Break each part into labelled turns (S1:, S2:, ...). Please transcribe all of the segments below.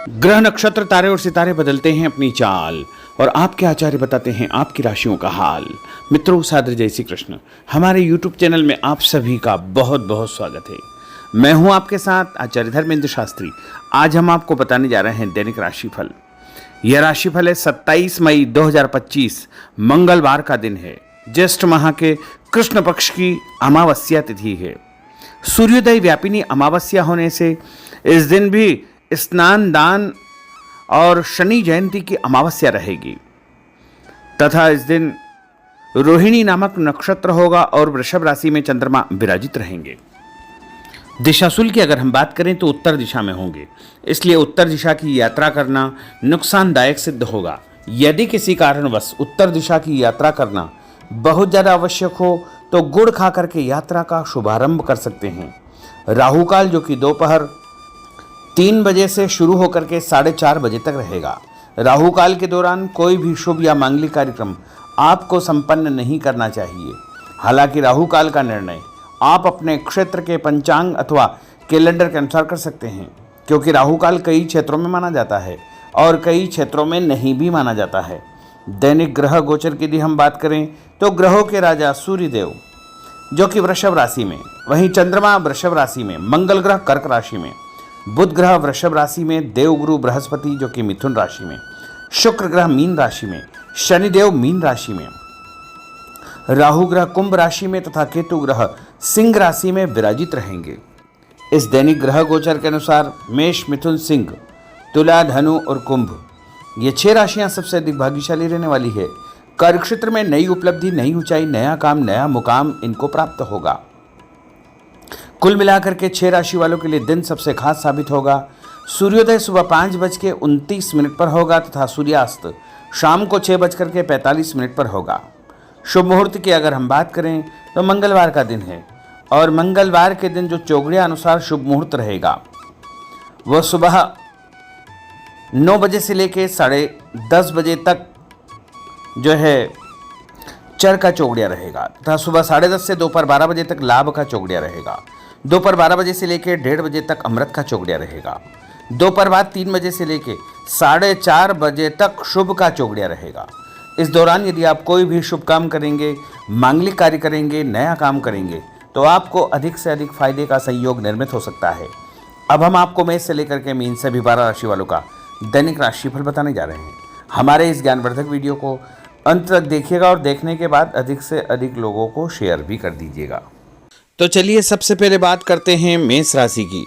S1: ग्रह नक्षत्र तारे और सितारे बदलते हैं अपनी चाल और आपके आचार्य बताते हैं आपकी राशियों का हाल। मित्रों, सादर जय श्री कृष्ण। हमारे YouTube चैनल में आप सभी का बहुत बहुत स्वागत है। मैं हूं आपके साथ आचार्य धर्मेंद्र शास्त्री। आज हम आपको बताने जा रहे हैं दैनिक राशिफल। यह राशिफल है 27 मई 2025 मंगलवार का दिन है। ज्येष्ठ माह के कृष्ण पक्ष की अमावस्या तिथि है। सूर्योदय व्यापिनी अमावस्या होने से इस दिन भी स्नान दान और शनि जयंती की अमावस्या रहेगी तथा इस दिन रोहिणी नामक नक्षत्र होगा और वृषभ राशि में चंद्रमा विराजित रहेंगे। दिशाशूल की अगर हम बात करें तो उत्तर दिशा में होंगे, इसलिए उत्तर दिशा की यात्रा करना नुकसानदायक सिद्ध होगा। यदि किसी कारणवश उत्तर दिशा की यात्रा करना बहुत ज़्यादा आवश्यक हो तो गुड़ खा करके यात्रा का शुभारंभ कर सकते हैं। राहु काल जो कि दोपहर 3 बजे से शुरू होकर के 4:30 बजे तक रहेगा। राहु काल के दौरान कोई भी शुभ या मांगलिक कार्यक्रम आपको संपन्न नहीं करना चाहिए। हालांकि राहु काल का निर्णय आप अपने क्षेत्र के पंचांग अथवा कैलेंडर के अनुसार कर सकते हैं, क्योंकि राहु काल कई क्षेत्रों में माना जाता है और कई क्षेत्रों में नहीं भी माना जाता है। दैनिक ग्रह गोचर की यदि हम बात करें तो ग्रहों के राजा सूर्यदेव जो कि वृषभ राशि में, वहीं चंद्रमा वृषभ राशि में, मंगल ग्रह कर्क राशि में, बुध ग्रह वृषभ राशि में, देवगुरु बृहस्पति जो कि मिथुन राशि में, शुक्र ग्रह मीन राशि में, शनिदेव मीन राशि में, राहु ग्रह कुंभ राशि में तथा केतु ग्रह सिंह राशि में विराजित रहेंगे। इस दैनिक ग्रह गोचर के अनुसार मेष, मिथुन, सिंह, तुला, धनु और कुंभ ये 6 राशियां सबसे अधिक भाग्यशाली रहने वाली है। कार्य क्षेत्र में नई उपलब्धि, नई ऊंचाई, नया काम, नया मुकाम इनको प्राप्त होगा। कुल मिलाकर के 6 राशि वालों के लिए दिन सबसे खास साबित होगा। सूर्योदय सुबह 5:29 पर होगा तथा सूर्यास्त शाम को 6:45 पर होगा। शुभ मुहूर्त की अगर हम बात करें तो मंगलवार का दिन है और मंगलवार के दिन जो चौगड़िया अनुसार शुभ मुहूर्त रहेगा वह सुबह 9 बजे से लेकर 10:30 बजे तक जो है चर का चौगड़िया रहेगा तथा सुबह 10:30 से दोपहर 12 बजे तक लाभ का चौगड़िया रहेगा। दोपहर 12 बजे से लेकर 1:30 बजे तक अमृत का चौगड़िया रहेगा। दोपहर बाद 3 बजे से लेकर 4:30 बजे तक शुभ का चौगड़िया रहेगा। इस दौरान यदि आप कोई भी शुभ काम करेंगे, मांगलिक कार्य करेंगे, नया काम करेंगे तो आपको अधिक से अधिक फायदे का संयोग निर्मित हो सकता है। अब हम आपको मेष से लेकर के मीन सभी 12 राशि वालों का दैनिक राशिफल बताने जा रहे हैं। हमारे इस ज्ञानवर्धक वीडियो को अंत तक देखिएगा और देखने के बाद अधिक से अधिक लोगों को शेयर भी कर दीजिएगा। तो चलिए सबसे पहले बात करते हैं मेष राशि की।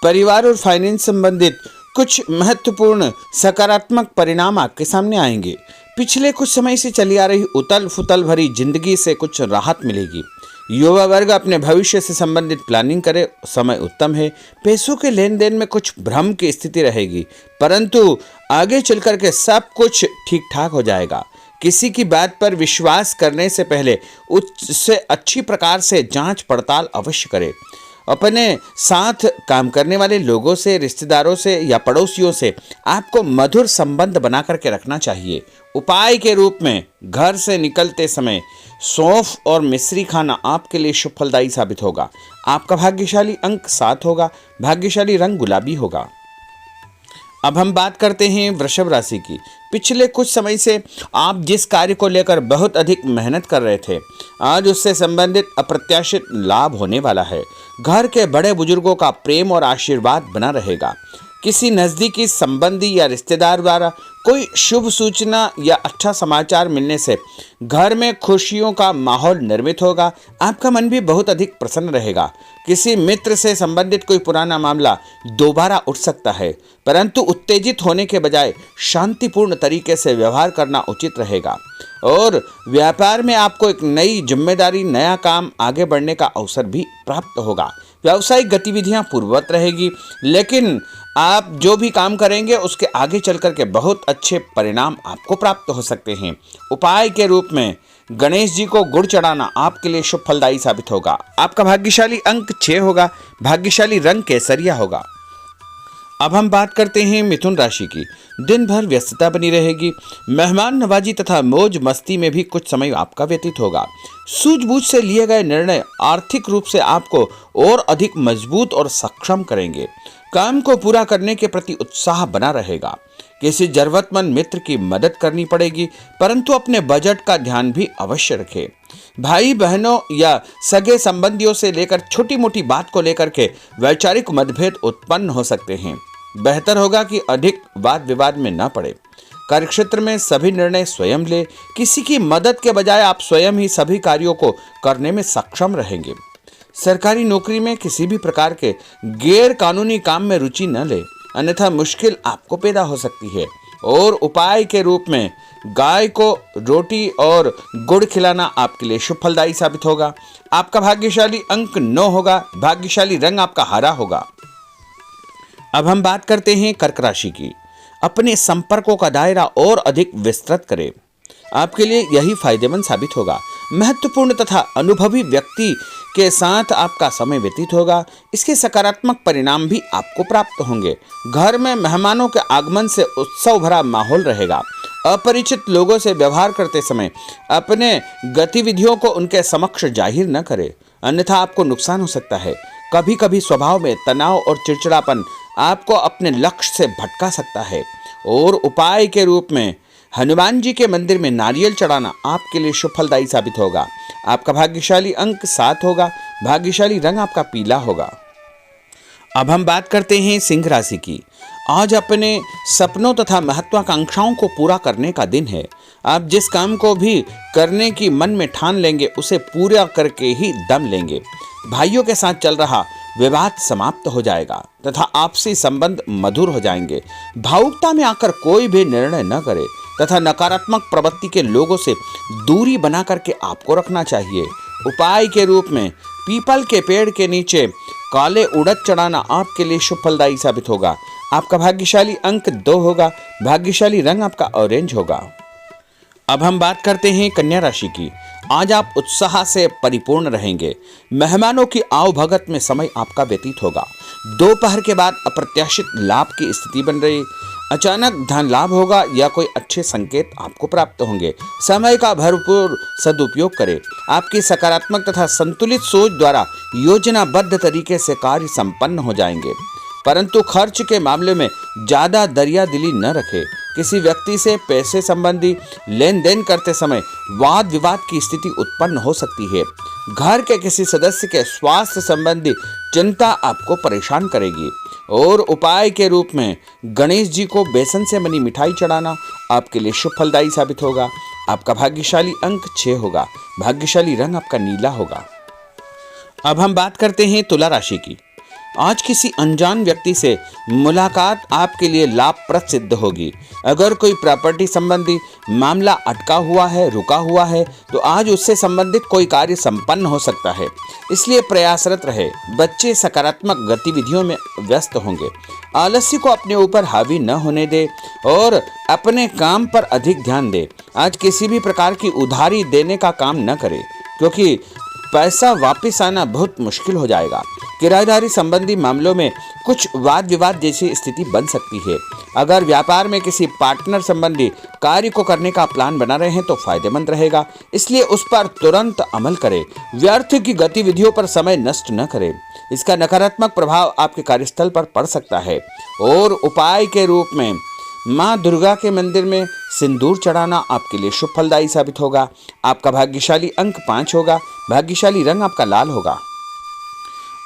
S1: परिवार और फाइनेंस संबंधित कुछ महत्वपूर्ण सकारात्मक परिणाम आपके सामने आएंगे। पिछले कुछ समय से चली आ रही उथल फुथल भरी जिंदगी से कुछ राहत मिलेगी। युवा वर्ग अपने भविष्य से संबंधित प्लानिंग करे, समय उत्तम है। पैसों के लेन देन में कुछ भ्रम की स्थिति रहेगी, परंतु आगे चलकर के सब कुछ ठीक ठाक हो जाएगा। किसी की बात पर विश्वास करने से पहले उससे अच्छी प्रकार से जांच पड़ताल अवश्य करें। अपने साथ काम करने वाले लोगों से, रिश्तेदारों से या पड़ोसियों से आपको मधुर संबंध बना करके रखना चाहिए। उपाय के रूप में घर से निकलते समय सौंफ और मिश्री खाना आपके लिए शुभ फलदायी साबित होगा। आपका भाग्यशाली अंक 7 होगा। भाग्यशाली रंग गुलाबी होगा। अब हम बात करते हैं वृषभ राशि की। पिछले कुछ समय से आप जिस कार्य को लेकर बहुत अधिक मेहनत कर रहे थे, आज उससे संबंधित अप्रत्याशित लाभ होने वाला है। घर के बड़े बुजुर्गों का प्रेम और आशीर्वाद बना रहेगा। किसी नज़दीकी संबंधी या रिश्तेदार द्वारा कोई शुभ सूचना या अच्छा समाचार मिलने से घर में खुशियों का माहौल निर्मित होगा। आपका मन भी बहुत अधिक प्रसन्न रहेगा। किसी मित्र से संबंधित कोई पुराना मामला दोबारा उठ सकता है, परंतु उत्तेजित होने के बजाय शांतिपूर्ण तरीके से व्यवहार करना उचित रहेगा। और व्यापार में आपको एक नई जिम्मेदारी, नया काम, आगे बढ़ने का अवसर भी प्राप्त होगा। व्यावसायिक गतिविधियां पूर्ववत रहेगी, लेकिन आप जो भी काम करेंगे उसके आगे चल कर के बहुत अच्छे परिणाम आपको प्राप्त हो सकते हैं। उपाय के रूप में गणेश जी को गुड़ चढ़ाना आपके लिए शुभ फलदायी साबित होगा। आपका भाग्यशाली अंक 6 होगा। भाग्यशाली रंग केसरिया होगा। अब हम बात करते हैं मिथुन राशि की। दिन भर व्यस्तता बनी रहेगी। मेहमान नवाजी तथा मौज मस्ती में भी कुछ समय आपका व्यतीत होगा। सूझबूझ से लिए गए निर्णय आर्थिक रूप से आपको और अधिक मजबूत और सक्षम करेंगे। काम को पूरा करने के प्रति उत्साह बना रहेगा। किसी जरूरतमंद मित्र की मदद करनी पड़ेगी, परंतु अपने बजट का ध्यान भी अवश्य रखें। भाई बहनों या सगे संबंधियों से लेकर छोटी मोटी बात को लेकर के वैचारिक मतभेद उत्पन्न हो सकते हैं। बेहतर होगा कि अधिक वाद विवाद में न पड़े। कार्यक्षेत्र में सभी निर्णय स्वयं ले। किसी की मदद के बजाय आप स्वयं ही सभी कार्यों को करने में सक्षम रहेंगे। सरकारी नौकरी में किसी भी प्रकार के गैर कानूनी काम में रुचि न ले, अन्यथा मुश्किल आपको पैदा हो सकती है। और उपाय के रूप में गाय को रोटी और गुड़ खिलाना आपके लिए शुभ फलदायी साबित होगा। आपका भाग्यशाली अंक 9 होगा। भाग्यशाली रंग आपका हरा होगा। अब हम बात करते हैं कर्क राशि की। अपने संपर्कों का दायरा और अधिक विस्तृत करें। आपके लिए यही फायदेमंद साबित होगा। महत्वपूर्ण तथा अनुभवी व्यक्ति के साथ आपका समय व्यतीत होगा। इसके सकारात्मक परिणाम भी आपको प्राप्त होंगे। घर में मेहमानों के आगमन से उत्सव भरा माहौल रहेगा। अपरिचित लोगों से व्यवहार करते समय अपने गतिविधियों को उनके समक्ष जाहिर न करें, अन्यथा आपको नुकसान हो सकता है। कभी कभी स्वभाव में तनाव और चिड़चिड़ापन आपको अपने लक्ष्य से भटका सकता है। और उपाय के रूप में हनुमान जी के मंदिर में नारियल चढ़ाना आपके लिए शुभ फलदायी साबित होगा। आपका भाग्यशाली अंक 7 होगा। भाग्यशाली रंग आपका पीला होगा। अब हम बात करते हैं सिंह राशि की। आज अपने सपनों तथा महत्वाकांक्षाओं को पूरा करने का दिन है। आप जिस काम को भी करने की मन में ठान लेंगे उसे पूरा करके ही दम लेंगे। भाइयों के साथ चल रहा विवाद समाप्त हो जाएगा तथा आपसी संबंध मधुर हो जाएंगे। भावुकता में आकर कोई भी निर्णय न करे तथा नकारात्मक प्रवृत्ति के लोगों से दूरी बना करके आपको रखना चाहिए। उपाय के रूप में पीपल के पेड़ के नीचे काले उड़द चढ़ाना आपके लिए शुभ फलदायी साबित होगा। आपका भाग्यशाली अंक 2 होगा। भाग्यशाली रंग आपका ऑरेंज होगा। अब हम बात करते हैं कन्या राशि की। आज आप उत्साह से परिपूर्ण रहेंगे। मेहमानों की आवभगत में समय आपका व्यतीत होगा। दोपहर के बाद अप्रत्याशित लाभ की स्थिति बन रही। अचानक धन लाभ होगा या कोई अच्छे संकेत आपको प्राप्त होंगे। समय का भरपूर सदुपयोग करें। आपकी सकारात्मक तथा संतुलित सोच द्वारा योजनाबद्ध तरीके से कार्य संपन्न हो जाएंगे, परंतु खर्च के मामले में ज्यादा दरियादिली न रखें। किसी व्यक्ति से पैसे संबंधी लेन देन करते समय वाद विवाद की स्थिति उत्पन्न हो सकती है। घर के किसी सदस्य के स्वास्थ्य संबंधी चिंता आपको परेशान करेगी। और उपाय के रूप में गणेश जी को बेसन से बनी मिठाई चढ़ाना आपके लिए शुभ फलदायी साबित होगा। आपका भाग्यशाली अंक 6 होगा। भाग्यशाली रंग आपका नीला होगा। अब हम बात करते हैं तुला राशि की। आज किसी अनजान व्यक्ति से मुलाकात आपके लिए लाभप्रद सिद्ध होगी। अगर कोई प्रॉपर्टी संबंधी मामला अटका हुआ है, रुका हुआ है, तो आज उससे संबंधित कोई कार्य संपन्न हो सकता है, इसलिए प्रयासरत रहे। बच्चे सकारात्मक गतिविधियों में व्यस्त होंगे। आलस्य को अपने ऊपर हावी न होने दे और अपने काम पर अधिक ध्यान दे। आज किसी भी प्रकार की उधारी देने का काम न करे, क्योंकि पैसा वापस आना बहुत मुश्किल हो जाएगा। किराएदारी संबंधी मामलों में कुछ वाद विवाद जैसी स्थिति बन सकती है। अगर व्यापार में किसी पार्टनर संबंधी कार्य को करने का प्लान बना रहे हैं तो फायदेमंद रहेगा, इसलिए उस पर तुरंत अमल करें। व्यर्थ की गतिविधियों पर समय नष्ट न करें, इसका नकारात्मक प्रभाव आपके कार्यस्थल पर पड़ सकता है। और उपाय के रूप में माँ दुर्गा के मंदिर में सिंदूर चढ़ाना आपके लिए शुभ फलदायी साबित होगा। आपका भाग्यशाली अंक 5 होगा। भाग्यशाली रंग आपका लाल होगा।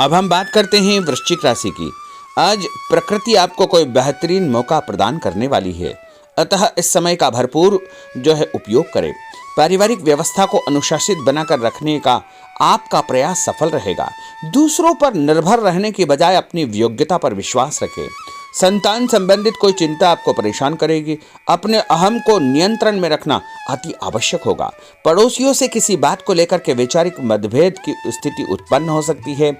S1: अब हम बात करते हैं वृश्चिक राशि की। आज प्रकृति आपको कोई बेहतरीन मौका प्रदान करने वाली है, अतः इस समय का भरपूर उपयोग करें। पारिवारिक व्यवस्था को अनुशासित बनाकर रखने का आपका प्रयास सफल रहेगा। दूसरों पर निर्भर रहने की बजाय अपनी योग्यता पर विश्वास रखें। संतान संबंधित कोई चिंता आपको परेशान करेगी। अपने अहम को नियंत्रण में रखना अति आवश्यक होगा। पड़ोसियों से किसी बात को लेकर के वैचारिक मतभेद की स्थिति उत्पन्न हो सकती है।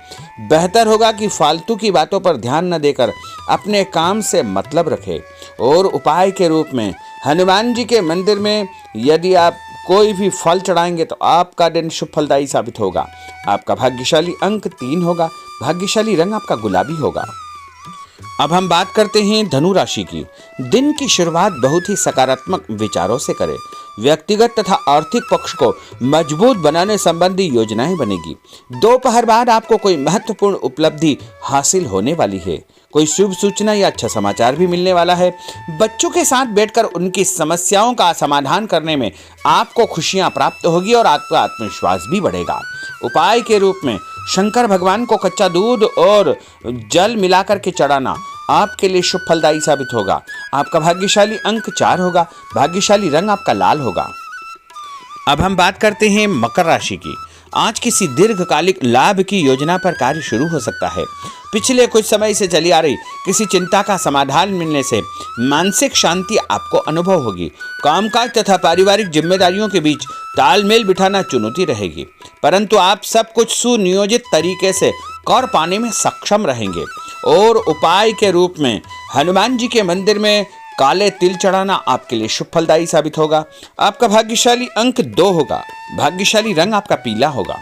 S1: बेहतर होगा कि फालतू की बातों पर ध्यान न देकर अपने काम से मतलब रखें। और उपाय के रूप में हनुमान जी के मंदिर में यदि आप कोई भी फल चढ़ाएंगे तो आपका दिन शुभ फलदायी साबित होगा। आपका भाग्यशाली अंक 3 होगा। भाग्यशाली रंग आपका गुलाबी होगा। अब हम बात करते हैं धनु राशि की। दिन की शुरुआत बहुत ही सकारात्मक विचारों से करें। व्यक्तिगत तथा आर्थिक पक्ष को मजबूत बनाने संबंधी योजनाएं बनेगी। दोपहर बाद आपको कोई महत्वपूर्ण उपलब्धि हासिल होने वाली है। कोई शुभ सूचना या अच्छा समाचार भी मिलने वाला है। बच्चों के साथ बैठकर उनकी समस्याओं का समाधान करने में आपको खुशियां प्राप्त होगी और आपका आत्मविश्वास भी बढ़ेगा। उपाय के रूप में शंकर भगवान को कच्चा दूध और जल मिलाकर के चढ़ाना आपके लिए शुभ फलदायी साबित होगा। आपका भाग्यशाली अंक 4 होगा। भाग्यशाली रंग आपका लाल होगा। अब हम बात करते हैं मकर राशि की। आज किसी दीर्घकालिक लाभ की योजना पर कार्य शुरू हो सकता है। पिछले कुछ समय से चली आ रही किसी चिंता का समाधान मिलने से मानसिक शांति आपको अनुभव होगी। कामकाज तथा पारिवारिक जिम्मेदारियों के बीच तालमेल बिठाना चुनौती रहेगी, परंतु आप सब कुछ सुनियोजित तरीके से कर पाने में सक्षम रहेंगे। और उपाय के रूप में हनुमान जी के मंदिर में काले तिल चढ़ाना आपके लिए शुभ फलदायी साबित होगा। आपका भाग्यशाली अंक 2 होगा। भाग्यशाली रंग आपका पीला होगा।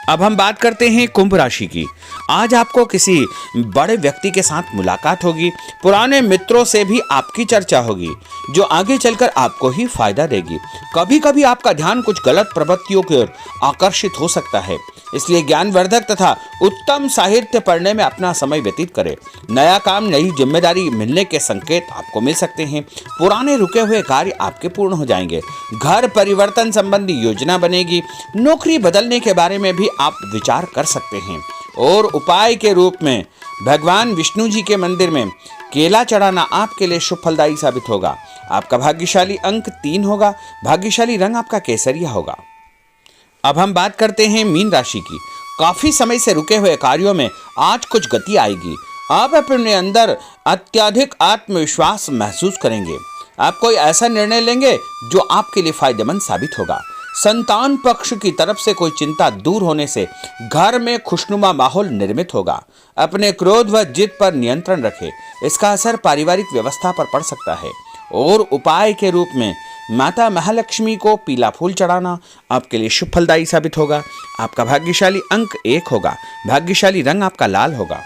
S1: अब हम बात करते हैं कुंभ राशि की। आज आपको किसी बड़े व्यक्ति के साथ मुलाकात होगी। पुराने मित्रों से भी आपकी चर्चा होगी जो आगे चलकर आपको ही फायदा देगी। कभी कभी आपका ध्यान कुछ गलत प्रवृत्तियों की ओर आकर्षित हो सकता है, इसलिए ज्ञानवर्धक तथा उत्तम साहित्य पढ़ने में अपना समय व्यतीत करें। नया काम, नई जिम्मेदारी मिलने के संकेत आपको मिल सकते हैं। पुराने रुके हुए कार्य आपके पूर्ण हो जाएंगे। घर परिवर्तन संबंधी योजना बनेगी। नौकरी बदलने के बारे में भी आप विचार कर सकते हैं। और उपाय के रूप में भगवान विष्णु जी के मंदिर में केला चढ़ाना आपके लिए शुभ फलदायी साबित होगा। आपका भाग्यशाली अंक 3 होगा। भाग्यशाली रंग आपका केसरिया होगा। अब हम बात करते हैं मीन राशि की। काफी समय से रुके हुए कार्यों में आज कुछ गति आएगी। आप अपने अंदर अत्यधिक आत्मविश्वास महसूस करेंगे। आप कोई ऐसा निर्णय लेंगे जो आपके लिए फायदेमंद साबित होगा। संतान पक्ष की तरफ से कोई चिंता दूर होने से घर में खुशनुमा माहौल निर्मित होगा। अपने क्रोध व जिद पर नियंत्रण रखें, इसका असर पारिवारिक व्यवस्था पर पड़ सकता है। और उपाय के रूप में माता महालक्ष्मी को पीला फूल चढ़ाना आपके लिए शुभ फलदायी साबित होगा। आपका भाग्यशाली अंक 1 होगा। भाग्यशाली रंग आपका लाल होगा।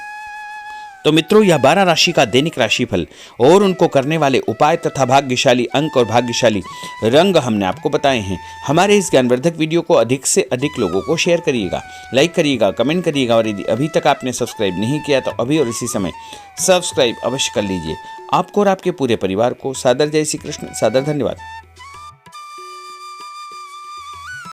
S1: तो मित्रों, यह 12 राशि का दैनिक राशिफल और उनको करने वाले उपाय तथा भाग्यशाली अंक और भाग्यशाली रंग हमने आपको बताए हैं। हमारे इस ज्ञानवर्धक वीडियो को अधिक से अधिक लोगों को शेयर करिएगा, लाइक करिएगा, कमेंट करिएगा और यदि अभी तक आपने सब्सक्राइब नहीं किया तो अभी और इसी समय सब्सक्राइब अवश्य कर लीजिए। आपको और आपके पूरे परिवार को सादर जय श्री कृष्ण, सादर धन्यवाद।